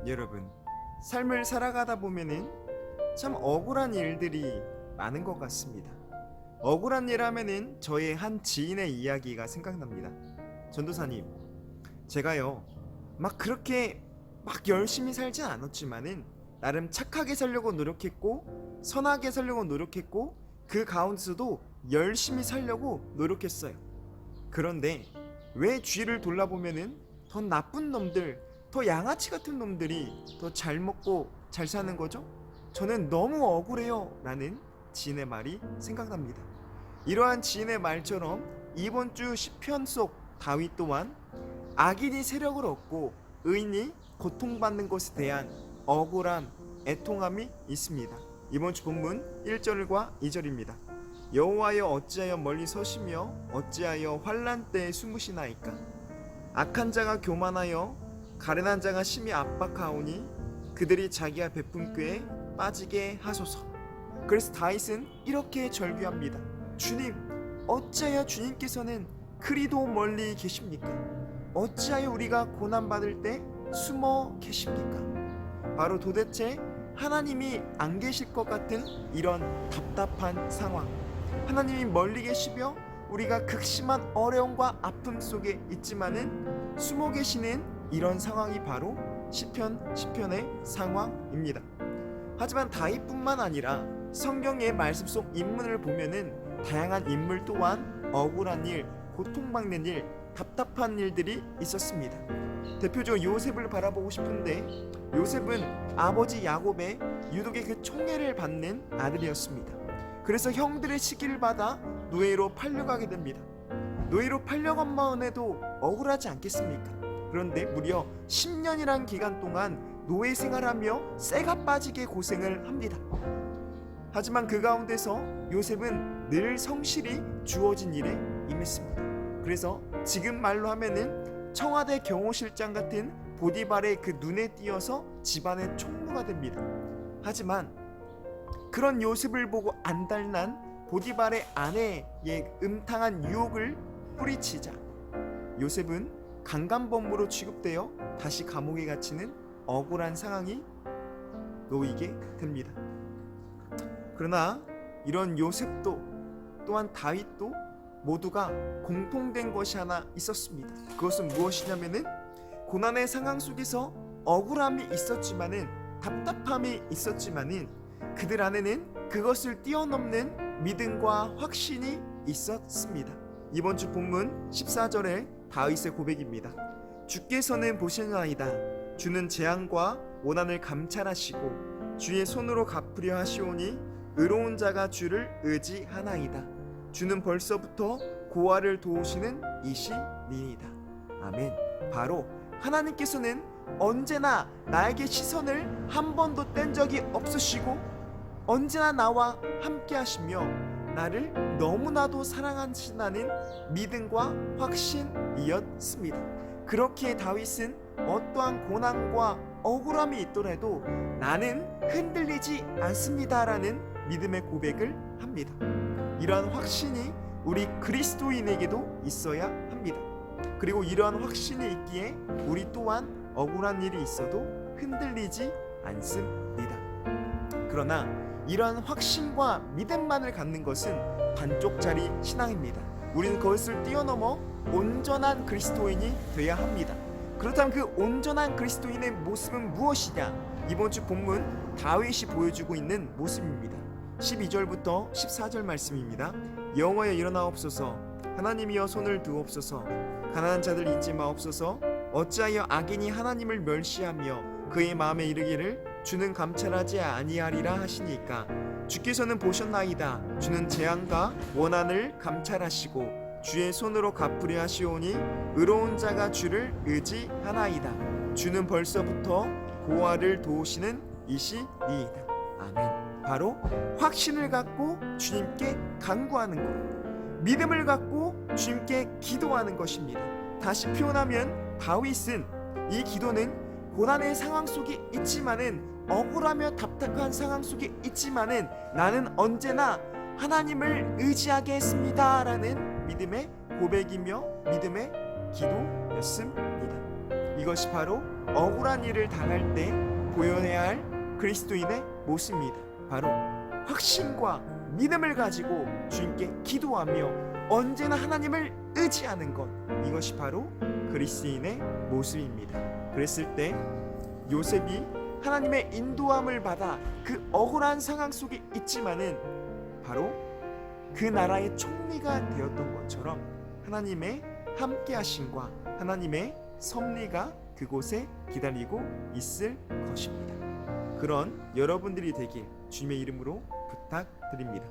여러분, 삶을 살아가다 보면은 참 억울한 일들이 많은 것 같습니다. 억울한 일 하면은 저의 한 지인의 이야기가 생각납니다. 전도사님, 제가요 막 그렇게 막 열심히 살진 않았지만은 나름 착하게 살려고 노력했고 선하게 살려고 노력했고 그 가운데서도 열심히 살려고 노력했어요. 그런데 왜 주위를 돌아보면은 더 나쁜 놈들, 더 양아치 같은 놈들이 더 잘 먹고 잘 사는 거죠? 저는 너무 억울해요 라는 지인의 말이 생각납니다. 이러한 지인의 말처럼 이번 주 시편 속 다윗 또한 악인이 세력을 얻고 의인이 고통받는 것에 대한 억울함, 애통함이 있습니다. 이번 주 본문 1절과 2절입니다. 여호와여 어찌하여 멀리 서시며 어찌하여 환난 때에 숨으시나이까. 악한 자가 교만하여 가련한 자가 심히 압박하오니 그들이 자기가 베푼 꾀에 빠지게 하소서. 그래서 다윗은 이렇게 절규합니다. 주님, 어찌하여 주님께서는 그리도 멀리 계십니까? 어찌하여 우리가 고난받을 때 숨어 계십니까? 바로 도대체 하나님이 안 계실 것 같은 이런 답답한 상황, 하나님이 멀리 계시며 우리가 극심한 어려움과 아픔 속에 있지만은 숨어 계시는 이런 상황이 바로 시편의 상황입니다. 하지만 다윗뿐만 아니라 성경의 말씀 속 인물을 보면은 다양한 인물 또한 억울한 일, 고통받는 일, 답답한 일들이 있었습니다. 대표적으로 요셉을 바라보고 싶은데 요셉은 아버지 야곱의 유독의 그 총애를 받는 아들이었습니다. 그래서 형들의 시기를 받아 노예로 팔려가게 됩니다. 노예로 팔려간만 해도 억울하지 않겠습니까? 그런데 무려 10년이란 기간 동안 노예 생활하며 쇠가 빠지게 고생을 합니다. 하지만 그 가운데서 요셉은 늘 성실히 주어진 일에 임했습니다. 그래서 지금 말로 하면은 청와대 경호실장 같은 보디발의 그 눈에 띄어서 집안의 총무가 됩니다. 하지만 그런 요셉을 보고 안달난 보디발의 아내의 음탕한 유혹을 뿌리치자 요셉은 강간범으로 취급되어 다시 감옥에 갇히는 억울한 상황이 놓이게 됩니다. 그러나 이런 요셉도 또한 다윗도 모두가 공통된 것이 하나 있었습니다. 그것은 무엇이냐면은 고난의 상황 속에서 억울함이 있었지만은 답답함이 있었지만은 그들 안에는 그것을 뛰어넘는 믿음과 확신이 있었습니다. 이번 주 본문 14절에 다윗의 고백입니다. 주께서는 보시나이다. 주는 재앙과 고난을 감찰하시고 주의 손으로 갚으려 하시오니 의로운 자가 주를 의지하나이다. 주는 벌써부터 고아를 도우시는 이시니이다. 아멘. 바로 하나님께서는 언제나 나에게 시선을 한 번도 뗀 적이 없으시고 언제나 나와 함께 하시며 나를 너무나도 사랑하신다는 믿음과 확신이었습니다. 그렇기에 다윗은 어떠한 고난과 억울함이 있더라도 나는 흔들리지 않습니다라는 믿음의 고백을 합니다. 이러한 확신이 우리 그리스도인에게도 있어야 합니다. 그리고 이러한 확신이 있기에 우리 또한 억울한 일이 있어도 흔들리지 않습니다. 그러나 이러한 확신과 믿음만을 갖는 것은 반쪽짜리 신앙입니다. 우리는 그것을 뛰어넘어 온전한 그리스도인이 되어야 합니다. 그렇다면 그 온전한 그리스도인의 모습은 무엇이냐? 이번 주 본문 다윗이 보여주고 있는 모습입니다. 12절부터 14절 말씀입니다. 여호와여 일어나옵소서. 하나님이여 손을 두옵소서. 가난한 자들 잊지 마옵소서. 어찌하여 악인이 하나님을 멸시하며 그의 마음에 이르기를 주는 감찰하지 아니하리라 하시니까. 주께서는 보셨나이다. 주는 재앙과 원한을 감찰하시고 주의 손으로 갚으려 하시오니 의로운 자가 주를 의지하나이다. 주는 벌써부터 고아를 도우시는 이시니이다. 아멘. 바로 확신을 갖고 주님께 간구하는 것, 믿음을 갖고 주님께 기도하는 것입니다. 다시 표현하면 다윗은 이 기도는 고난의 상황 속에 있지만은 억울하며 답답한 상황 속에 있지만은 나는 언제나 하나님을 의지하게 했습니다라는 믿음의 고백이며 믿음의 기도였습니다. 이것이 바로 억울한 일을 당할 때 보여야 할 그리스도인의 모습입니다. 바로 확신과 믿음을 가지고 주님께 기도하며 언제나 하나님을 의지하는 것, 이것이 바로 그리스도인의 모습입니다. 그랬을 때 요셉이 하나님의 인도함을 받아 그 억울한 상황 속에 있지만은 바로 그 나라의 총리가 되었던 것처럼 하나님의 함께 하심과 하나님의 섭리가 그곳에 기다리고 있을 것입니다. 그런 여러분들이 되길 주님의 이름으로 부탁드립니다.